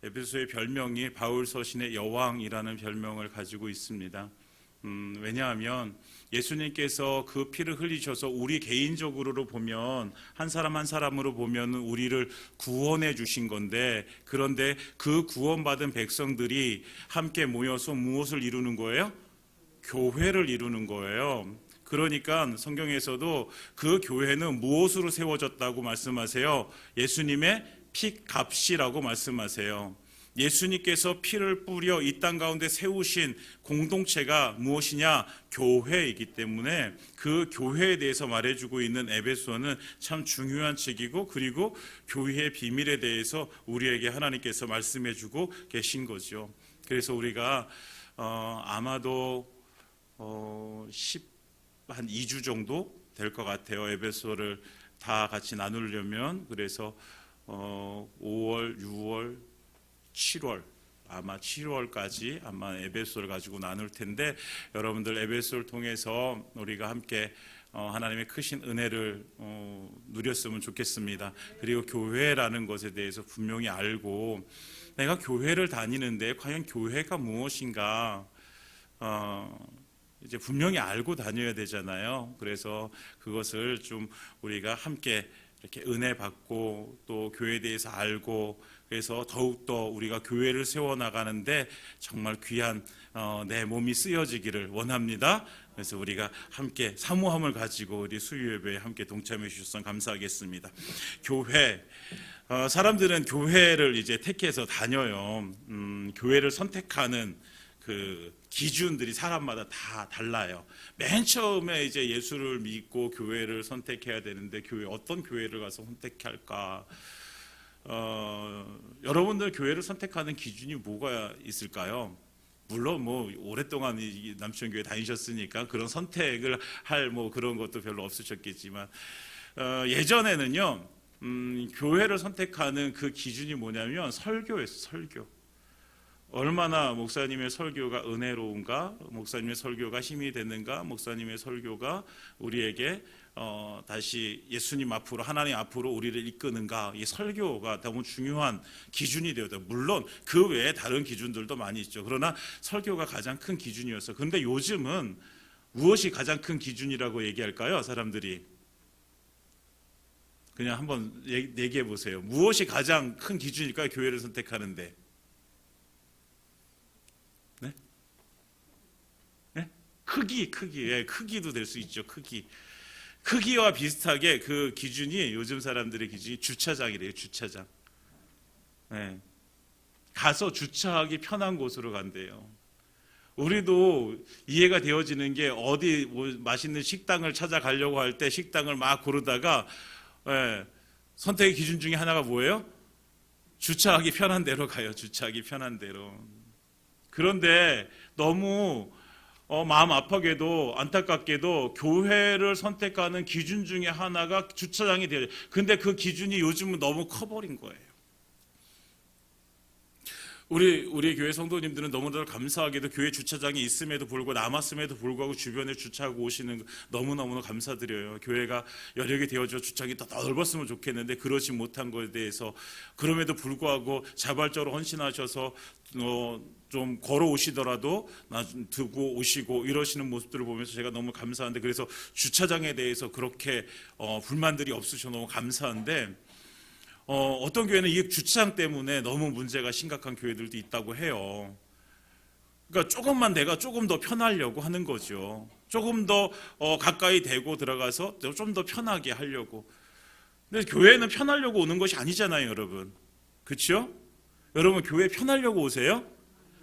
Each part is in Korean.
에베소의 별명이 바울 서신의 여왕이라는 별명을 가지고 있습니다. 왜냐하면 예수님께서 그 피를 흘리셔서 우리 개인적으로 보면 한 사람 한 사람으로 보면 우리를 구원해 주신 건데, 그런데 그 구원받은 백성들이 함께 모여서 무엇을 이루는 거예요? 교회를 이루는 거예요. 그러니까 성경에서도 그 교회는 무엇으로 세워졌다고 말씀하세요? 예수님의 피값이라고 말씀하세요. 예수님께서 피를 뿌려 이 땅 가운데 세우신 공동체가 무엇이냐? 교회이기 때문에 그 교회에 대해서 말해주고 있는 에베소는 참 중요한 책이고, 그리고 교회의 비밀에 대해서 우리에게 하나님께서 말씀해주고 계신 거죠. 그래서 우리가 아마도 한 2주 정도 될 것 같아요. 에베소를 다 같이 나누려면. 그래서 5월, 6월, 7월, 아마 7월까지 아마 에베소를 가지고 나눌 텐데, 여러분들 에베소를 통해서 우리가 함께 하나님의 크신 은혜를 누렸으면 좋겠습니다. 그리고 교회라는 것에 대해서 분명히 알고, 내가 교회를 다니는데 과연 교회가 무엇인가 이제 분명히 알고 다녀야 되잖아요. 그래서 그것을 좀 우리가 함께 이렇게 은혜 받고 또 교회에 대해서 알고, 그래서 더욱더 우리가 교회를 세워나가는데 정말 귀한 내 몸이 쓰여지기를 원합니다. 그래서 우리가 함께 사모함을 가지고 우리 수요예배에 함께 동참해 주셔서 감사하겠습니다. 교회, 사람들은 교회를 이제 택해서 다녀요. 교회를 선택하는 그 기준들이 사람마다 다 달라요. 맨 처음에 이제 예수를 믿고 교회를 선택해야 되는데, 교회 어떤 교회를 가서 선택할까? 여러분들 교회를 선택하는 기준이 뭐가 있을까요? 물론 뭐 오랫동안 남천교회 다니셨으니까 그런 선택을 할 뭐 그런 것도 별로 없으셨겠지만, 예전에는요 교회를 선택하는 그 기준이 뭐냐면 설교였어요. 설교. 얼마나 목사님의 설교가 은혜로운가, 목사님의 설교가 힘이 되는가, 목사님의 설교가 우리에게 다시 예수님 앞으로, 하나님 앞으로 우리를 이끄는가, 이 설교가 너무 중요한 기준이 되었다. 물론 그 외에 다른 기준들도 많이 있죠. 그러나 설교가 가장 큰 기준이었어요. 그런데 요즘은 무엇이 가장 큰 기준이라고 얘기할까요? 사람들이 그냥 한번 얘기해 보세요. 무엇이 가장 큰 기준일까요? 교회를 선택하는데. 크기도 될 수 있죠. 크기와 비슷하게 그 기준이, 요즘 사람들의 기준이 주차장이래요. 주차장. 네. 가서 주차하기 편한 곳으로 간대요. 우리도 이해가 되어지는 게, 어디 맛있는 식당을 찾아가려고 할 때 식당을 막 고르다가 선택의 기준 중에 하나가 뭐예요? 주차하기 편한 데로 가요. 주차하기 편한 데로. 그런데 너무 마음 아프게도 안타깝게도 교회를 선택하는 기준 중에 하나가 주차장이 돼요. 근데 그 기준이 요즘은 너무 커버린 거예요. 우리 교회 성도님들은 너무나 감사하게도 교회 주차장이 있음에도 불구하고, 남았음에도 불구하고 주변에 주차하고 오시는 거 너무너무 감사드려요. 교회가 여력이 되어져 주차장이 더 넓었으면 좋겠는데 그러지 못한 것에 대해서, 그럼에도 불구하고 자발적으로 헌신하셔서 좀 걸어오시더라도 두고 오시고 이러시는 모습들을 보면서 제가 너무 감사한데, 그래서 주차장에 대해서 그렇게 불만들이 없으셔서 너무 감사한데, 어떤 교회는 이 주차장 때문에 너무 문제가 심각한 교회들도 있다고 해요. 그러니까 내가 조금 더 편하려고 하는 거죠. 조금 더 가까이 대고 들어가서 좀 더 편하게 하려고. 근데 교회는 편하려고 오는 것이 아니잖아요, 여러분. 그렇죠? 여러분 교회 편하려고 오세요?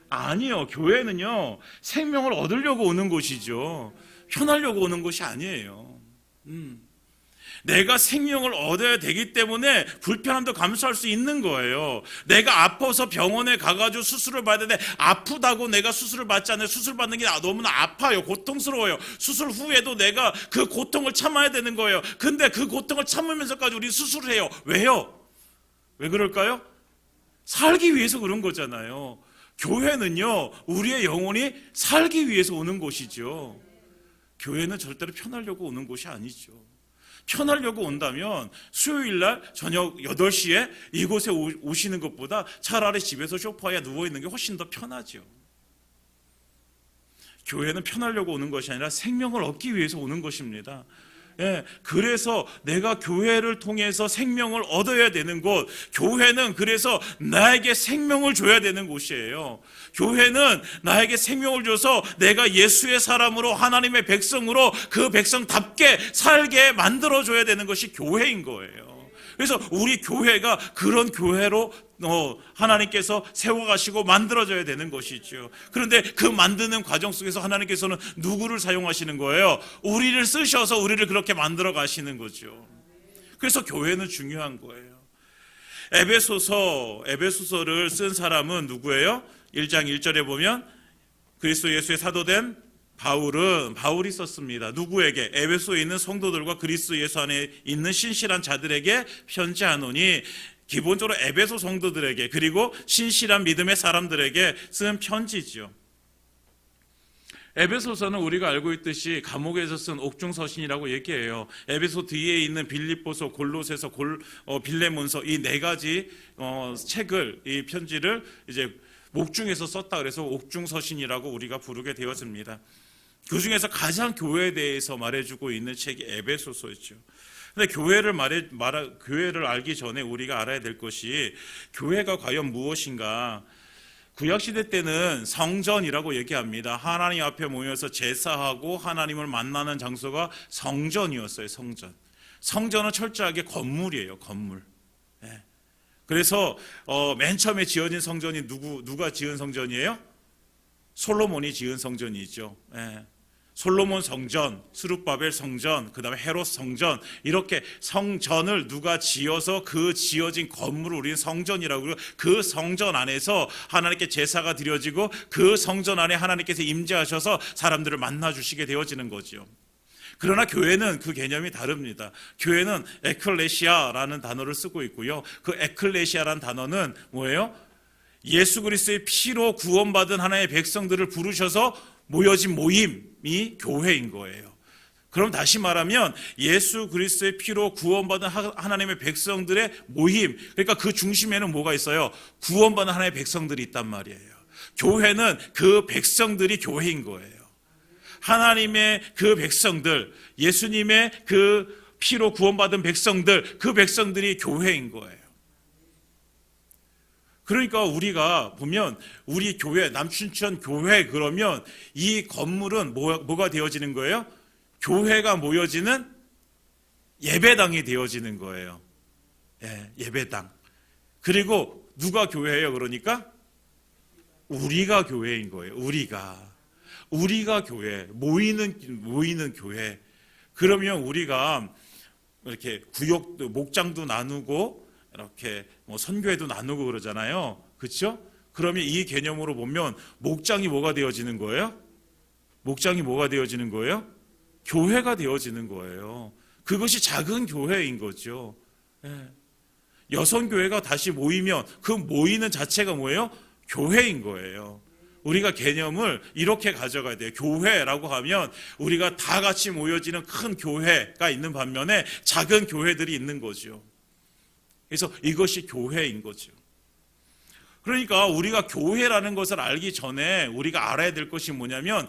아니요. 교회는요 생명을 얻으려고 오는 곳이죠. 편하려고 오는 것이 아니에요. 내가 생명을 얻어야 되기 때문에 불편함도 감수할 수 있는 거예요. 내가 아파서 병원에 가가지고 수술을 받아야 되는데, 아프다고 내가 수술을 받지 않아요. 수술 받는 게 너무나 아파요. 고통스러워요. 수술 후에도 내가 그 고통을 참아야 되는 거예요. 근데 그 고통을 참으면서까지 우리 수술을 해요. 왜요? 왜 그럴까요? 살기 위해서 그런 거잖아요. 교회는요 우리의 영혼이 살기 위해서 오는 곳이죠. 교회는 절대로 편하려고 오는 곳이 아니죠. 편하려고 온다면 수요일 날 저녁 8시에 이곳에 오시는 것보다 차라리 집에서 소파에 누워있는 게 훨씬 더 편하죠. 교회는 편하려고 오는 것이 아니라 생명을 얻기 위해서 오는 것입니다. 예, 그래서 내가 교회를 통해서 생명을 얻어야 되는 곳, 교회는 그래서 나에게 생명을 줘야 되는 곳이에요. 교회는 나에게 생명을 줘서 내가 예수의 사람으로 하나님의 백성으로 그 백성답게 살게 만들어줘야 되는 것이 교회인 거예요. 그래서 우리 교회가 그런 교회로 하나님께서 세워가시고 만들어져야 되는 것이죠. 그런데 그 만드는 과정 속에서 하나님께서는 누구를 사용하시는 거예요? 우리를 쓰셔서 우리를 그렇게 만들어 가시는 거죠. 그래서 교회는 중요한 거예요. 에베소서를 쓴 사람은 누구예요? 1장 1절에 보면 그리스도 예수의 사도된 바울이 썼습니다. 누구에게? 에베소에 있는 성도들과 그리스도 예수 안에 있는 신실한 자들에게 편지하노니, 기본적으로 에베소 성도들에게 그리고 신실한 믿음의 사람들에게 쓴 편지죠. 에베소서는 우리가 알고 있듯이 감옥에서 쓴 옥중서신이라고 얘기해요. 에베소 뒤에 있는 빌립보서, 골로새서, 빌레몬서 이 네 가지 책을, 이 편지를 이제 옥중에서 썼다 그래서 옥중서신이라고 우리가 부르게 되었습니다. 그 중에서 가장 교회에 대해서 말해주고 있는 책이 에베소서였죠. 근데 교회를 알기 전에 우리가 알아야 될 것이 교회가 과연 무엇인가? 구약시대 때는 성전이라고 얘기합니다. 하나님 앞에 모여서 제사하고 하나님을 만나는 장소가 성전이었어요. 성전은 철저하게 건물이에요. 건물. 네. 그래서 맨 처음에 지어진 성전이 누가 지은 성전이에요? 솔로몬이 지은 성전이죠. 네. 솔로몬 성전, 스룹바벨 성전, 그 다음에 헤롯 성전, 이렇게 성전을 누가 지어서 그 지어진 건물을 우리는 성전이라고 그러고, 그 성전 안에서 하나님께 제사가 드려지고 그 성전 안에 하나님께서 임재하셔서 사람들을 만나주시게 되어지는 거죠. 그러나 교회는 그 개념이 다릅니다. 교회는 에클레시아라는 단어를 쓰고 있고요. 그 에클레시아라는 단어는 뭐예요? 예수 그리스도의 피로 구원받은 하나님의 백성들을 부르셔서 모여진 모임이 교회인 거예요. 그럼 다시 말하면 예수 그리스도의 피로 구원받은 하나님의 백성들의 모임, 그러니까 그 중심에는 뭐가 있어요? 구원받은 하나님의 백성들이 있단 말이에요. 교회는 그 백성들이 교회인 거예요. 하나님의 그 백성들, 예수님의 그 피로 구원받은 백성들, 그 백성들이 교회인 거예요. 그러니까 우리가 보면 우리 교회, 남춘천 교회 그러면 이 건물은 뭐가 되어지는 거예요? 교회가 모여지는 예배당이 되어지는 거예요. 예, 예배당. 그리고 누가 교회예요? 그러니까 우리가 교회인 거예요. 우리가 교회, 모이는 교회. 그러면 우리가 이렇게 목장도 나누고 이렇게 선교회도 나누고 그러잖아요. 그렇죠? 그러면 이 개념으로 보면 목장이 뭐가 되어지는 거예요? 목장이 뭐가 되어지는 거예요? 교회가 되어지는 거예요. 그것이 작은 교회인 거죠. 예. 여성교회가 다시 모이면 그 모이는 자체가 뭐예요? 교회인 거예요. 우리가 개념을 이렇게 가져가야 돼요. 교회라고 하면 우리가 다 같이 모여지는 큰 교회가 있는 반면에 작은 교회들이 있는 거죠. 그래서 이것이 교회인 거죠. 그러니까 우리가 교회라는 것을 알기 전에 우리가 알아야 될 것이 뭐냐면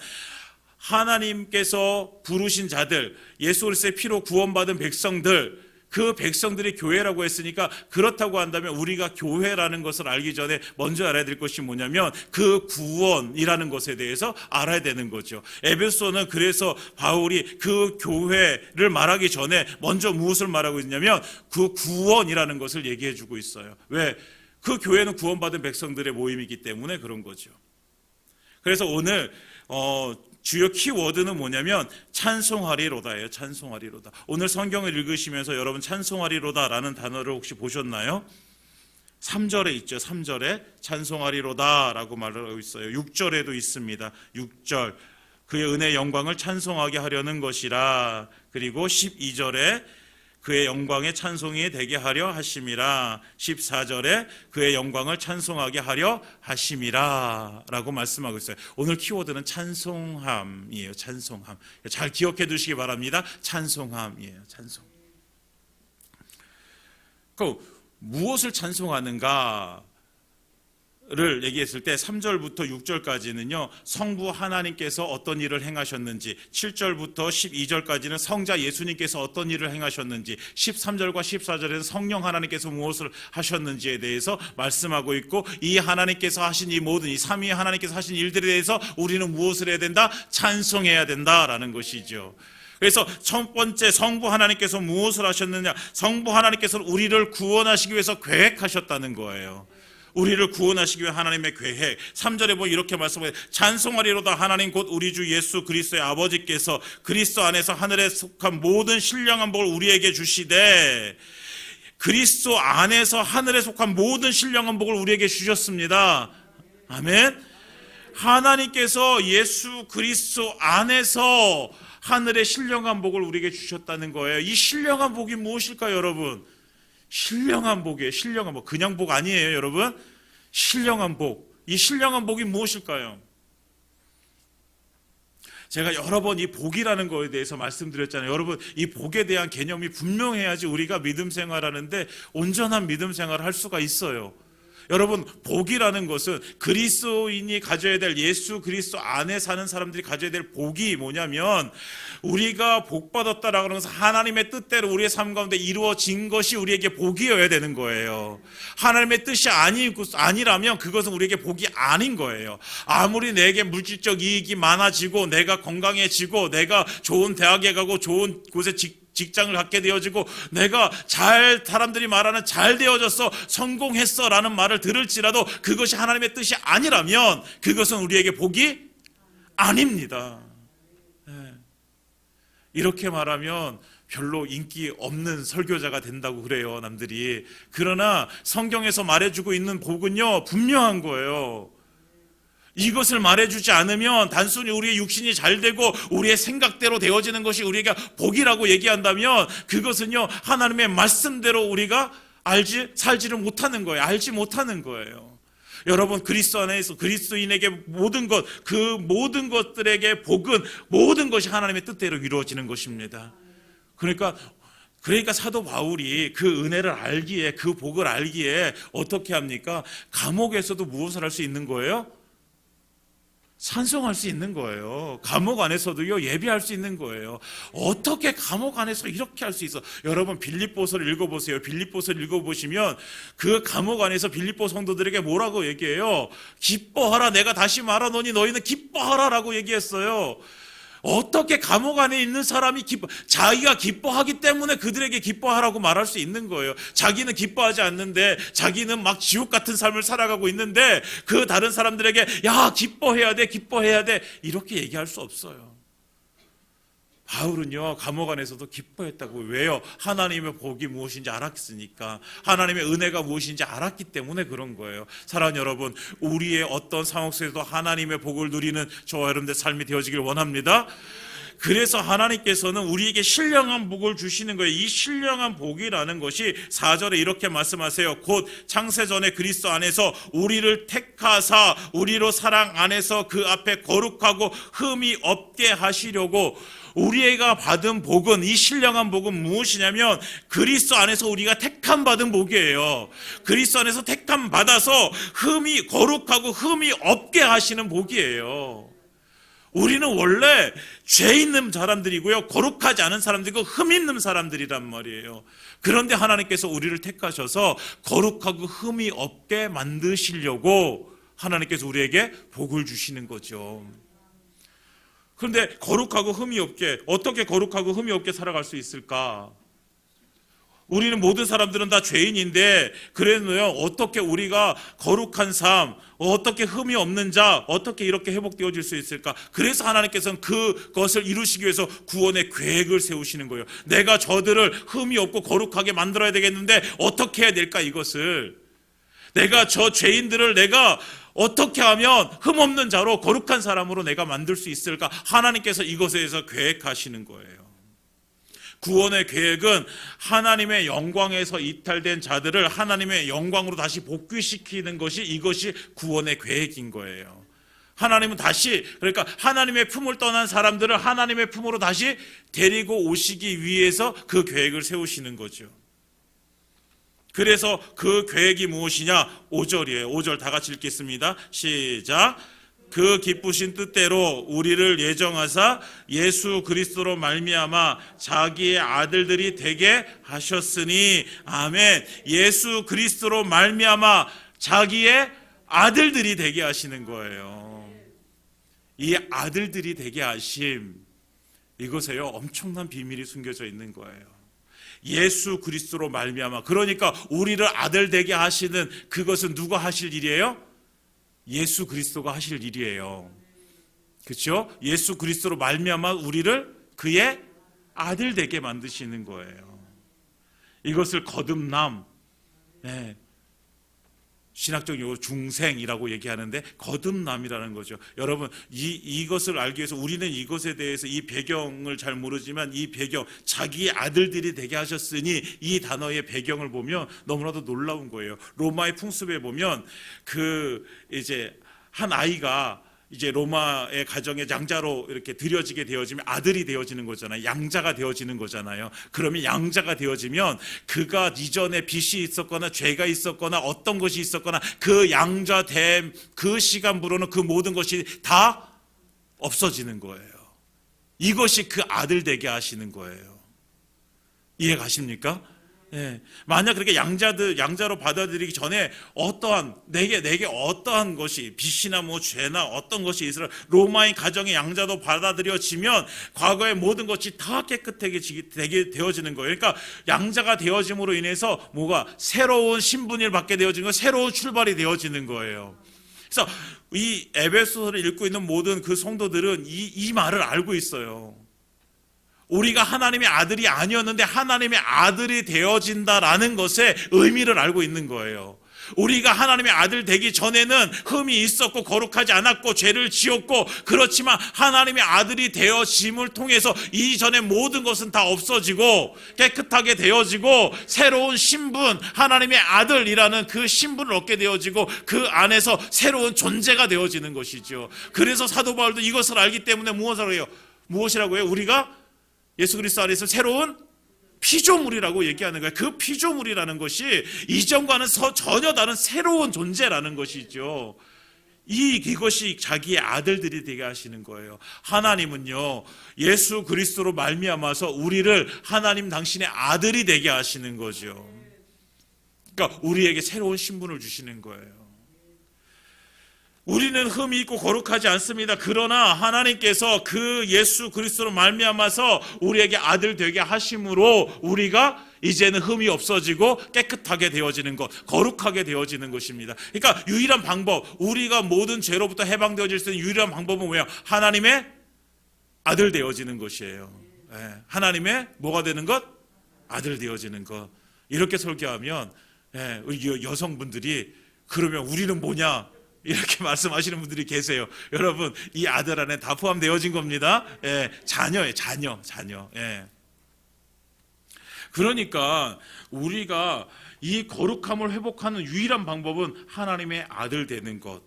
하나님께서 부르신 자들, 예수 그리스도의 피로 구원받은 백성들, 그 백성들이 교회라고 했으니까 그렇다고 한다면 우리가 교회라는 것을 알기 전에 먼저 알아야 될 것이 뭐냐면 그 구원이라는 것에 대해서 알아야 되는 거죠. 에베소는 그래서 바울이 그 교회를 말하기 전에 먼저 무엇을 말하고 있냐면 그 구원이라는 것을 얘기해 주고 있어요. 왜? 그 교회는 구원받은 백성들의 모임이기 때문에 그런 거죠. 그래서 오늘 주요 키워드는 뭐냐면 찬송하리로다예요. 찬송하리로다. 오늘 성경을 읽으시면서 여러분 찬송하리로다라는 단어를 혹시 보셨나요? 3절에 있죠. 3절에 찬송하리로다라고 말하고 있어요. 6절에도 있습니다. 6절 그의 은혜의 영광을 찬송하게 하려는 것이라. 그리고 12절에 그의 영광의 찬송이 되게 하려 하심이라. 14절에 그의 영광을 찬송하게 하려 하심이라 라고 말씀하고 있어요. 오늘 키워드는 찬송함이에요. 찬송함. 잘 기억해 두시기 바랍니다. 찬송함이에요. 찬송. 그럼 무엇을 찬송하는가? 를 얘기했을 때 3절부터 6절까지는요 성부 하나님께서 어떤 일을 행하셨는지, 7절부터 12절까지는 성자 예수님께서 어떤 일을 행하셨는지, 13절과 14절에는 성령 하나님께서 무엇을 하셨는지에 대해서 말씀하고 있고, 이 하나님께서 하신 이 모든 이 삼위 하나님께서 하신 일들에 대해서 우리는 무엇을 해야 된다? 찬송해야 된다라는 것이죠. 그래서 첫 번째, 성부 하나님께서 무엇을 하셨느냐? 성부 하나님께서는 우리를 구원하시기 위해서 계획하셨다는 거예요. 우리를 구원하시기 위해 하나님의 계획. 3절에 보면 이렇게 말씀해요. 찬송하리로다 하나님 곧 우리 주 예수 그리스도의 아버지께서 그리스도 안에서 하늘에 속한 모든 신령한 복을 우리에게 주시되, 그리스도 안에서 하늘에 속한 모든 신령한 복을 우리에게 주셨습니다. 아멘. 하나님께서 예수 그리스도 안에서 하늘의 신령한 복을 우리에게 주셨다는 거예요. 이 신령한 복이 무엇일까요, 여러분? 신령한 복이에요. 신령한 복. 그냥 복 아니에요, 여러분. 신령한 복. 이 신령한 복이 무엇일까요? 제가 여러 번 이 복이라는 거에 대해서 말씀드렸잖아요. 여러분, 이 복에 대한 개념이 분명해야지 우리가 믿음 생활하는데 온전한 믿음 생활을 할 수가 있어요. 여러분, 복이라는 것은 그리스도인이 가져야 될, 예수 그리스도 안에 사는 사람들이 가져야 될 복이 뭐냐면, 우리가 복 받았다라고 하면서 하나님의 뜻대로 우리의 삶 가운데 이루어진 것이 우리에게 복이어야 되는 거예요. 하나님의 뜻이 아니라면 그것은 우리에게 복이 아닌 거예요. 아무리 내게 물질적 이익이 많아지고 내가 건강해지고 내가 좋은 대학에 가고 좋은 곳에 직장을 갖게 되어지고 내가 사람들이 말하는 잘 되어졌어, 성공했어 라는 말을 들을지라도 그것이 하나님의 뜻이 아니라면 그것은 우리에게 복이 아닙니다. 이렇게 말하면 별로 인기 없는 설교자가 된다고 그래요, 남들이. 그러나 성경에서 말해주고 있는 복은요 분명한 거예요. 이것을 말해주지 않으면 단순히 우리의 육신이 잘 되고 우리의 생각대로 되어지는 것이 우리가 복이라고 얘기한다면 그것은요 하나님의 말씀대로 우리가 살지를 못하는 거예요. 알지 못하는 거예요. 여러분, 그리스도 안에서 그리스도인에게 모든 것, 그 모든 것들에게 복은 모든 것이 하나님의 뜻대로 이루어지는 것입니다. 그러니까 사도 바울이 그 은혜를 알기에, 그 복을 알기에 어떻게 합니까? 감옥에서도 무엇을 할 수 있는 거예요? 찬송할 수 있는 거예요. 감옥 안에서도요 예배할 수 있는 거예요. 어떻게 감옥 안에서 이렇게 할 수 있어? 여러분, 빌립보서를 읽어보세요. 빌립보서를 읽어보시면 그 감옥 안에서 빌립보 성도들에게 뭐라고 얘기해요? 기뻐하라, 내가 다시 말하노니 너희는 기뻐하라 라고 얘기했어요. 어떻게 감옥 안에 있는 사람이 자기가 기뻐하기 때문에 그들에게 기뻐하라고 말할 수 있는 거예요. 자기는 기뻐하지 않는데, 자기는 막 지옥 같은 삶을 살아가고 있는데 그 다른 사람들에게 야 기뻐해야 돼, 기뻐해야 돼 이렇게 얘기할 수 없어요. 바울은요 감옥 안에서도 기뻐했다고. 왜요? 하나님의 복이 무엇인지 알았으니까, 하나님의 은혜가 무엇인지 알았기 때문에 그런 거예요. 사랑하는 여러분, 우리의 어떤 상황 속에서도 하나님의 복을 누리는 저와 여러분들 삶이 되어지길 원합니다. 그래서 하나님께서는 우리에게 신령한 복을 주시는 거예요. 이 신령한 복이라는 것이 4절에 이렇게 말씀하세요. 곧 창세전에 그리스도 안에서 우리를 택하사 우리로 사랑 안에서 그 앞에 거룩하고 흠이 없게 하시려고. 우리가 받은 복은, 이 신령한 복은 무엇이냐면 그리스도 안에서 우리가 택함 받은 복이에요. 그리스도 안에서 택함 받아서 거룩하고 흠이 없게 하시는 복이에요. 우리는 원래 죄 있는 사람들이고요, 거룩하지 않은 사람들이고 흠 있는 사람들이란 말이에요. 그런데 하나님께서 우리를 택하셔서 거룩하고 흠이 없게 만드시려고 하나님께서 우리에게 복을 주시는 거죠. 그런데 거룩하고 흠이 없게, 어떻게 거룩하고 흠이 없게 살아갈 수 있을까? 우리는 모든 사람들은 다 죄인인데, 그래도요 어떻게 우리가 거룩한 삶, 어떻게 흠이 없는 자, 어떻게 이렇게 회복되어질 수 있을까? 그래서 하나님께서는 그것을 이루시기 위해서 구원의 계획을 세우시는 거예요. 내가 저들을 흠이 없고 거룩하게 만들어야 되겠는데 어떻게 해야 될까? 이것을 내가 저 죄인들을 내가 어떻게 하면 흠없는 자로 거룩한 사람으로 내가 만들 수 있을까? 하나님께서 이것에 대해서 계획하시는 거예요. 구원의 계획은 하나님의 영광에서 이탈된 자들을 하나님의 영광으로 다시 복귀시키는 것이, 이것이 구원의 계획인 거예요. 하나님은 다시, 그러니까 하나님의 품을 떠난 사람들을 하나님의 품으로 다시 데리고 오시기 위해서 그 계획을 세우시는 거죠. 그래서 그 계획이 무엇이냐? 5절이에요. 5절 다 같이 읽겠습니다. 시작. 그 기쁘신 뜻대로 우리를 예정하사 예수 그리스도로 말미암아 자기의 아들들이 되게 하셨으니. 아멘. 예수 그리스도로 말미암아 자기의 아들들이 되게 하시는 거예요. 이 아들들이 되게 하심, 이것에요 엄청난 비밀이 숨겨져 있는 거예요. 예수 그리스도로 말미암아, 그러니까 우리를 아들 되게 하시는 그것은 누가 하실 일이에요? 예수 그리스도가 하실 일이에요. 그렇죠? 예수 그리스도로 말미암아 우리를 그의 아들 되게 만드시는 거예요. 이것을 거듭남, 네, 신학적 용어로 중생이라고 얘기하는데 거듭남이라는 거죠. 여러분, 이것을 알기 위해서 우리는 이것에 대해서 이 배경을 잘 모르지만 이 배경, 자기의 아들들이 되게 하셨으니, 이 단어의 배경을 보면 너무나도 놀라운 거예요. 로마의 풍습에 보면 이제 한 아이가 이제 로마의 가정에 양자로 이렇게 들여지게 되어지면 아들이 되어지는 거잖아요. 양자가 되어지는 거잖아요. 그러면 양자가 되어지면 그가 이전에 빚이 있었거나 죄가 있었거나 어떤 것이 있었거나 그 양자됨 그 시간부로는 그 모든 것이 다 없어지는 거예요. 이것이 그 아들 되게 하시는 거예요. 이해 가십니까? 예. 만약 그렇게 양자로 받아들이기 전에 내게 어떠한 것이 빚이나 뭐 죄나 어떤 것이 있으라 로마인 가정의 양자도 받아들여지면 과거의 모든 것이 다 깨끗하게 되게 되어지는 거예요. 그러니까 양자가 되어짐으로 인해서 뭐가 새로운 신분을 받게 되어지는 거, 새로운 출발이 되어지는 거예요. 그래서 이 에베소서를 읽고 있는 모든 그 성도들은 이 말을 알고 있어요. 우리가 하나님의 아들이 아니었는데 하나님의 아들이 되어진다라는 것의 의미를 알고 있는 거예요. 우리가 하나님의 아들 되기 전에는 흠이 있었고 거룩하지 않았고 죄를 지었고, 그렇지만 하나님의 아들이 되어짐을 통해서 이전의 모든 것은 다 없어지고 깨끗하게 되어지고 새로운 신분, 하나님의 아들이라는 그 신분을 얻게 되어지고 그 안에서 새로운 존재가 되어지는 것이죠. 그래서 사도 바울도 이것을 알기 때문에 무엇이라고 해요? 우리가 예수 그리스도 안에서 새로운 피조물이라고 얘기하는 거예요. 그 피조물이라는 것이 이전과는 전혀 다른 새로운 존재라는 것이죠. 이것이 자기의 아들들이 되게 하시는 거예요. 하나님은요, 예수 그리스도로 말미암아서 우리를 하나님 당신의 아들이 되게 하시는 거죠. 그러니까 우리에게 새로운 신분을 주시는 거예요. 우리는 흠이 있고 거룩하지 않습니다. 그러나 하나님께서 그 예수 그리스도로 말미암아서 우리에게 아들 되게 하심으로 우리가 이제는 흠이 없어지고 깨끗하게 되어지는 것, 거룩하게 되어지는 것입니다. 그러니까 유일한 방법, 우리가 모든 죄로부터 해방되어질 수 있는 유일한 방법은 뭐예요? 하나님의 아들 되어지는 것이에요. 하나님의 뭐가 되는 것? 아들 되어지는 것. 이렇게 설교하면 우리 여성분들이 그러면 우리는 뭐냐? 이렇게 말씀하시는 분들이 계세요. 여러분, 이 아들 안에 다 포함되어진 겁니다. 자녀예요, 자녀. 그러니까 우리가 이 거룩함을 회복하는 유일한 방법은 하나님의 아들 되는 것.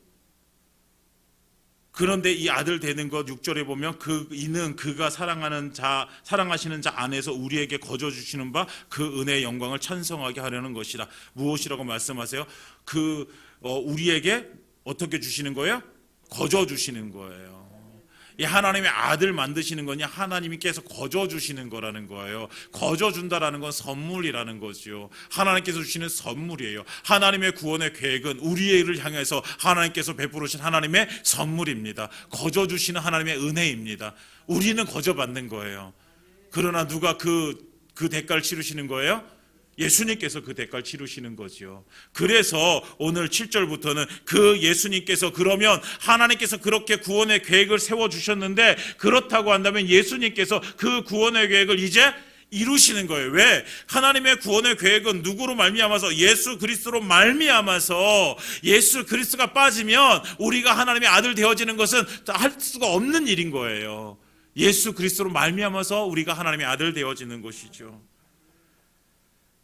그런데 이 아들 되는 것 6절에 보면 이는 그가 사랑하시는 자 안에서 우리에게 거저 주시는 바 그 은혜의 영광을 찬송하게 하려는 것이라. 무엇이라고 말씀하세요? 우리에게 어떻게 주시는 거예요? 거저 주시는 거예요. 이 하나님의 아들 만드시는 거냐? 하나님께서 거저 주시는 거라는 거예요. 거저 준다라는 건 선물이라는 거죠. 하나님께서 주시는 선물이에요. 하나님의 구원의 계획은 우리를 향해서 하나님께서 베푸신 하나님의 선물입니다. 거저 주시는 하나님의 은혜입니다. 우리는 거저 받는 거예요. 그러나 누가 그 대가를 치르시는 거예요? 예수님께서 그 대가를 치르시는 거죠. 그래서 오늘 7절부터는 그 예수님께서, 그러면 하나님께서 그렇게 구원의 계획을 세워주셨는데 그렇다고 한다면 예수님께서 그 구원의 계획을 이제 이루시는 거예요. 왜? 하나님의 구원의 계획은 누구로 말미암아서? 예수 그리스도로 말미암아서. 예수 그리스도가 빠지면 우리가 하나님의 아들 되어지는 것은 할 수가 없는 일인 거예요. 예수 그리스도로 말미암아서 우리가 하나님의 아들 되어지는 것이죠.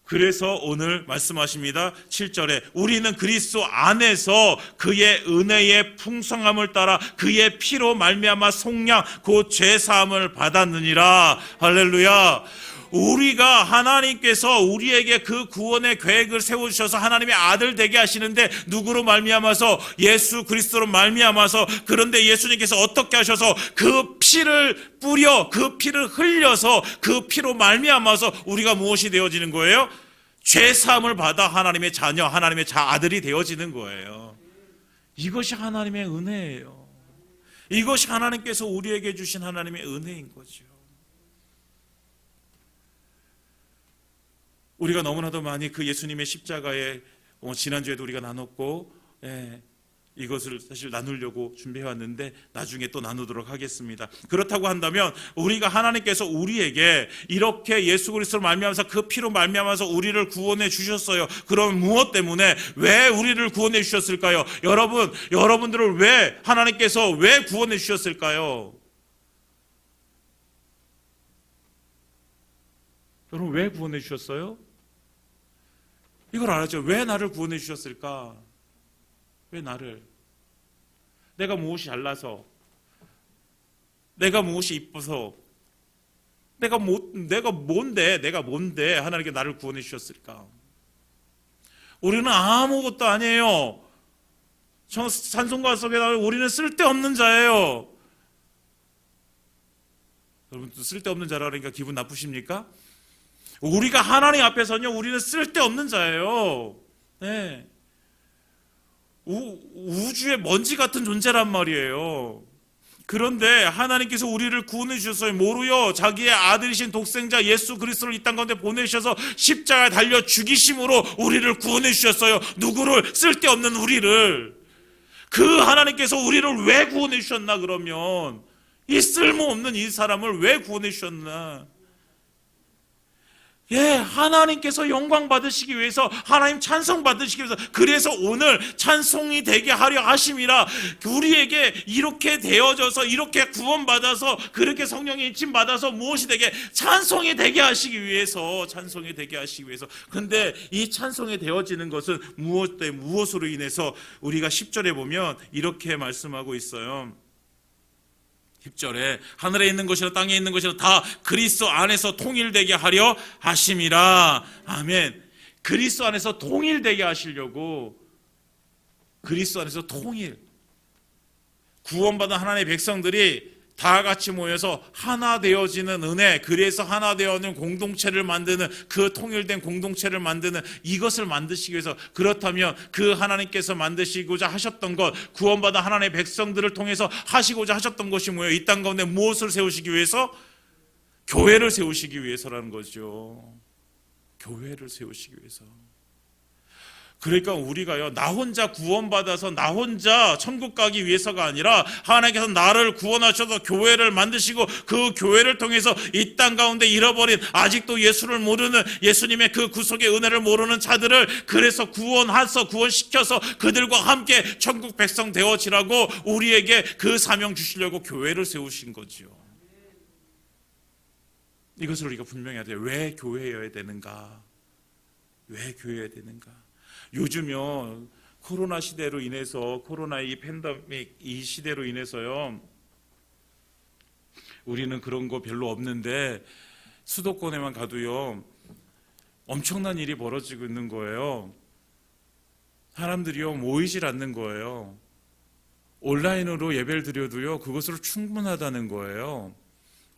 그래서 오늘 말씀하십니다. 7절에 우리는 그리스도 안에서 그의 은혜의 풍성함을 따라 그의 피로 말미암아 속량 곧 죄사함을 받았느니라. 할렐루야. 우리가 하나님께서 우리에게 그 구원의 계획을 세워주셔서 하나님의 아들 되게 하시는데 누구로 말미암아서? 예수 그리스도로 말미암아서. 그런데 예수님께서 어떻게 하셔서 그 피를 뿌려 그 피를 흘려서 그 피로 말미암아서 우리가 무엇이 되어지는 거예요? 죄사함을 받아 하나님의 자녀, 하나님의 아들이 되어지는 거예요. 이것이 하나님의 은혜예요. 이것이 하나님께서 우리에게 주신 하나님의 은혜인 거죠. 우리가 너무나도 많이 그 예수님의 십자가에 지난주에도 우리가 나눴고, 이것을 사실 나누려고 준비해왔는데 나중에 또 나누도록 하겠습니다. 그렇다고 한다면 우리가 하나님께서 우리에게 이렇게 예수 그리스도를 말미암아서 그 피로 말미암아서 우리를 구원해 주셨어요. 그럼 무엇 때문에 왜 우리를 구원해 주셨을까요? 여러분들을 왜 하나님께서 왜 구원해 주셨을까요? 여러분 왜 구원해 주셨어요? 이걸 알았죠. 왜 나를 구원해 주셨을까? 왜 나를? 내가 무엇이 잘나서, 내가 무엇이 이뻐서, 내가 뭔데 하나님께 나를 구원해 주셨을까? 우리는 아무것도 아니에요. 찬송가 속에 나오는 우리는 쓸데없는 자예요. 여러분 쓸데없는 자라 그러니까 기분 나쁘십니까? 우리가 하나님 앞에서는요, 우리는 쓸데없는 자예요. 네. 우주의 먼지 같은 존재란 말이에요. 그런데 하나님께서 우리를 구원해 주셨어요. 뭐로요? 자기의 아들이신 독생자 예수 그리스도를 이 땅 가운데 보내셔서 십자가에 달려 죽이심으로 우리를 구원해 주셨어요. 누구를? 쓸데없는 우리를. 그 하나님께서 우리를 왜 구원해 주셨나 그러면? 이 쓸모없는 이 사람을 왜 구원해 주셨나? 하나님께서 영광 받으시기 위해서, 하나님 찬송 받으시기 위해서, 그래서 오늘 찬송이 되게 하려 하심이라. 우리에게 이렇게 되어져서, 이렇게 구원받아서, 그렇게 성령의 인침 받아서 무엇이 되게? 찬송이 되게 하시기 위해서, 찬송이 되게 하시기 위해서. 근데 이 찬송이 되어지는 것은 무엇으로 인해서? 우리가 10절에 보면 이렇게 말씀하고 있어요. 10절에 하늘에 있는 것이나 땅에 있는 것이나 다 그리스도 안에서 통일되게 하려 하심이라. 아멘. 그리스도 안에서 통일되게 하시려고. 그리스도 안에서 통일. 구원받은 하나님의 백성들이 다 같이 모여서 하나 되어지는 은혜, 그래서 하나 되어지는 공동체를 만드는, 그 통일된 공동체를 만드는 이것을 만드시기 위해서. 그렇다면 그 하나님께서 만드시고자 하셨던 것, 구원받은 하나님의 백성들을 통해서 하시고자 하셨던 것이 뭐예요? 이 땅 가운데 무엇을 세우시기 위해서? 교회를 세우시기 위해서라는 거죠. 교회를 세우시기 위해서. 그러니까 우리가요, 나 혼자 구원받아서 나 혼자 천국 가기 위해서가 아니라 하나님께서 나를 구원하셔서 교회를 만드시고 그 교회를 통해서 이 땅 가운데 잃어버린, 아직도 예수를 모르는, 예수님의 그 구속의 은혜를 모르는 자들을 그래서 구원시켜서 그들과 함께 천국 백성 되어지라고 우리에게 그 사명 주시려고 교회를 세우신 거죠. 이것을 우리가 분명히 해야 돼요. 왜 교회여야 되는가? 왜 교회여야 되는가? 요즘요, 코로나 시대로 인해서, 코로나의 이 팬데믹 이 시대로 인해서요, 우리는 그런 거 별로 없는데 수도권에만 가도요 엄청난 일이 벌어지고 있는 거예요. 사람들이요 모이질 않는 거예요. 온라인으로 예배를 드려도요 그것으로 충분하다는 거예요.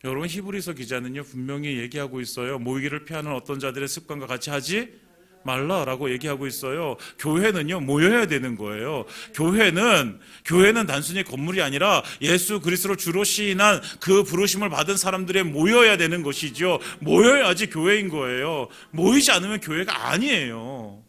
여러분, 히브리서 기자는요 분명히 얘기하고 있어요. 모이기를 피하는 어떤 자들의 습관과 같이 하지 말라라고 얘기하고 있어요. 교회는요 모여야 되는 거예요. 교회는 단순히 건물이 아니라 예수 그리스도를 주로 시인한 그 부르심을 받은 사람들의 모여야 되는 것이죠. 모여야지 교회인 거예요. 모이지 않으면 교회가 아니에요.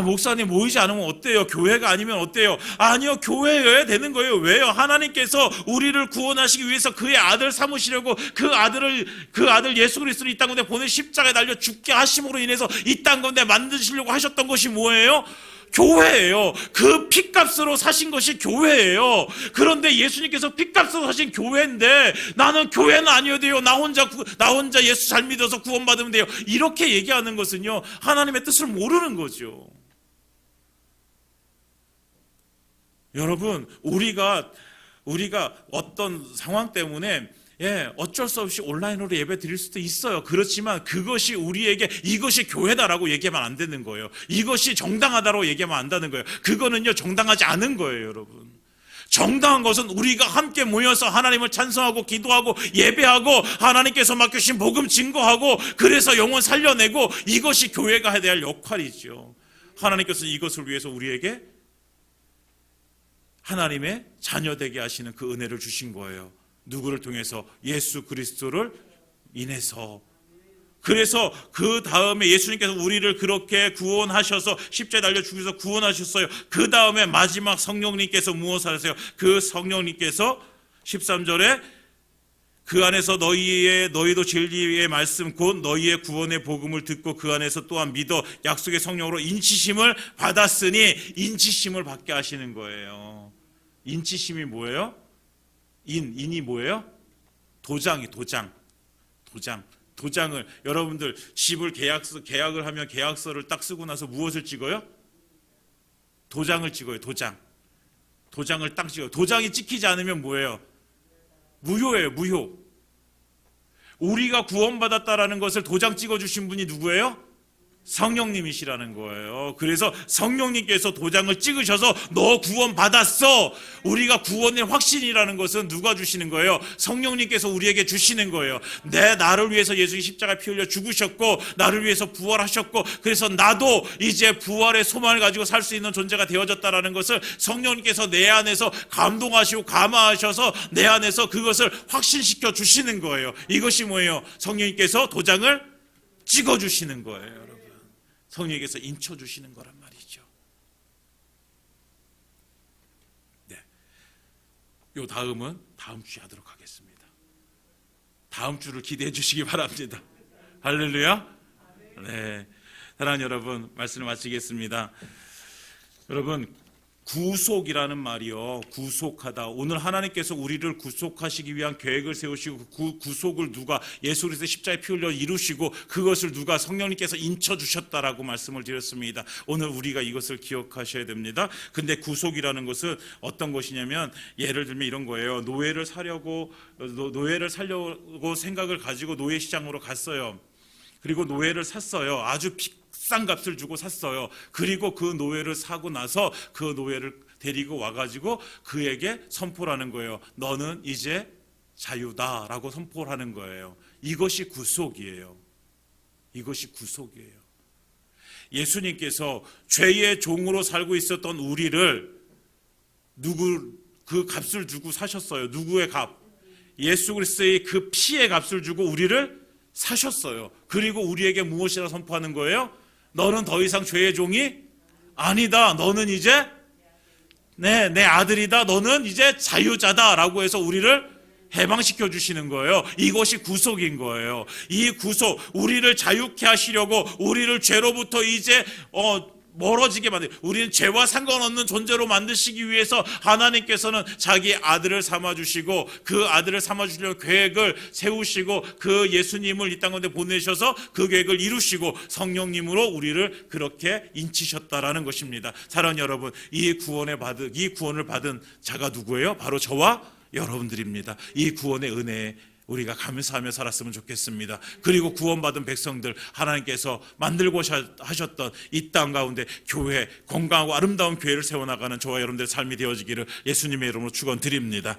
목사님 모이지 않으면 어때요? 교회가 아니면 어때요? 아니요, 교회여야 되는 거예요. 왜요? 하나님께서 우리를 구원하시기 위해서 그의 아들 삼으시려고 그 아들 예수 그리스도를 이 땅 가운데 보내 십자가에 달려 죽게 하심으로 인해서 이 땅 가운데 만드시려고 하셨던 것이 뭐예요? 교회예요. 그 피값으로 사신 것이 교회예요. 그런데 예수님께서 피값으로 사신 교회인데 나는 교회는 아니어도 돼요. 나 혼자 예수 잘 믿어서 구원받으면 돼요. 이렇게 얘기하는 것은요 하나님의 뜻을 모르는 거죠. 여러분, 우리가 어떤 상황 때문에 어쩔 수 없이 온라인으로 예배 드릴 수도 있어요. 그렇지만 그것이 우리에게 이것이 교회다라고 얘기하면 안 되는 거예요. 이것이 정당하다고 얘기하면 안 되는 거예요. 그거는요, 정당하지 않은 거예요, 여러분. 정당한 것은 우리가 함께 모여서 하나님을 찬송하고 기도하고 예배하고 하나님께서 맡겨주신 복음 증거하고 그래서 영혼 살려내고 이것이 교회가 해야 될 역할이죠. 하나님께서 이것을 위해서 우리에게 하나님의 자녀 되게 하시는 그 은혜를 주신 거예요. 누구를 통해서? 예수 그리스도를 인해서. 그래서 그 다음에 예수님께서 우리를 그렇게 구원하셔서 십자가에 달려 죽으셔서 구원하셨어요. 그 다음에 마지막 성령님께서 무엇을 하세요? 그 성령님께서 13절에 그 안에서 너희도 진리의 말씀 곧 너희의 구원의 복음을 듣고 그 안에서 또한 믿어 약속의 성령으로 인치심을 받았으니, 인치심을 받게 하시는 거예요. 인치심이 뭐예요? 인이 뭐예요? 도장을 여러분들 집을 계약을 하면 계약서를 딱 쓰고 나서 무엇을 찍어요? 도장을 찍어요. 도장을 딱 찍어요. 도장이 찍히지 않으면 뭐예요? 무효예요. 무효. 우리가 구원받았다라는 것을 도장 찍어주신 분이 누구예요? 성령님이시라는 거예요. 그래서 성령님께서 도장을 찍으셔서 너 구원받았어. 우리가 구원의 확신이라는 것은 누가 주시는 거예요? 성령님께서 우리에게 주시는 거예요. 나를 위해서 예수님이 십자가에 피 흘려 죽으셨고 나를 위해서 부활하셨고 그래서 나도 이제 부활의 소망을 가지고 살 수 있는 존재가 되어졌다라는 것을 성령님께서 내 안에서 감동하시고 감화하셔서 내 안에서 그것을 확신시켜 주시는 거예요. 이것이 뭐예요? 성령님께서 도장을 찍어주시는 거예요, 여러분. 성령께서 인쳐주시는 거란 말이죠. 네, 요 다음은 다음 주에 하도록 하겠습니다. 다음 주를 기대해 주시기 바랍니다. 할렐루야. 네, 사랑하는 여러분, 말씀을 마치겠습니다. 여러분, 구속이라는 말이요, 구속하다. 오늘 하나님께서 우리를 구속하시기 위한 계획을 세우시고 그 구속을 누가 예수 그리스도의 십자가에 피 흘려 이루시고 그것을 누가 성령님께서 인쳐주셨다라고 말씀을 드렸습니다. 오늘 우리가 이것을 기억하셔야 됩니다. 근데 구속이라는 것은 어떤 것이냐면 예를 들면 이런 거예요. 노예를 살려고 생각을 가지고 노예 시장으로 갔어요. 그리고 노예를 샀어요. 아주 비싼 값을 주고 샀어요. 그리고 그 노예를 사고 나서 그 노예를 데리고 와가지고 그에게 선포를 하는 거예요. 너는 이제 자유다라고 선포를 하는 거예요. 이것이 구속이에요. 이것이 구속이에요. 예수님께서 죄의 종으로 살고 있었던 우리를 그 값을 주고 사셨어요. 누구의 값? 예수 그리스도의 그 피의 값을 주고 우리를 사셨어요. 그리고 우리에게 무엇이라 선포하는 거예요? 너는 더 이상 죄의 종이 아니다. 너는 이제 내 아들이다. 너는 이제 자유자다라고 해서 우리를 해방시켜 주시는 거예요. 이것이 구속인 거예요. 이 구속, 우리를 자유케 하시려고 우리를 죄로부터 이제 멀어지게 우리는 죄와 상관없는 존재로 만드시기 위해서 하나님께서는 자기 아들을 삼아주시고 그 아들을 삼아주시려는 계획을 세우시고 그 예수님을 이 땅 가운데 보내셔서 그 계획을 이루시고 성령님으로 우리를 그렇게 인치셨다라는 것입니다. 사랑하는 여러분, 이 구원을 받은 자가 누구예요? 바로 저와 여러분들입니다. 이 구원의 은혜에 우리가 감사하며 살았으면 좋겠습니다. 그리고 구원받은 백성들, 하나님께서 만들고 하셨던 이 땅 가운데 교회, 건강하고 아름다운 교회를 세워나가는 저와 여러분들의 삶이 되어지기를 예수님의 이름으로 축원드립니다.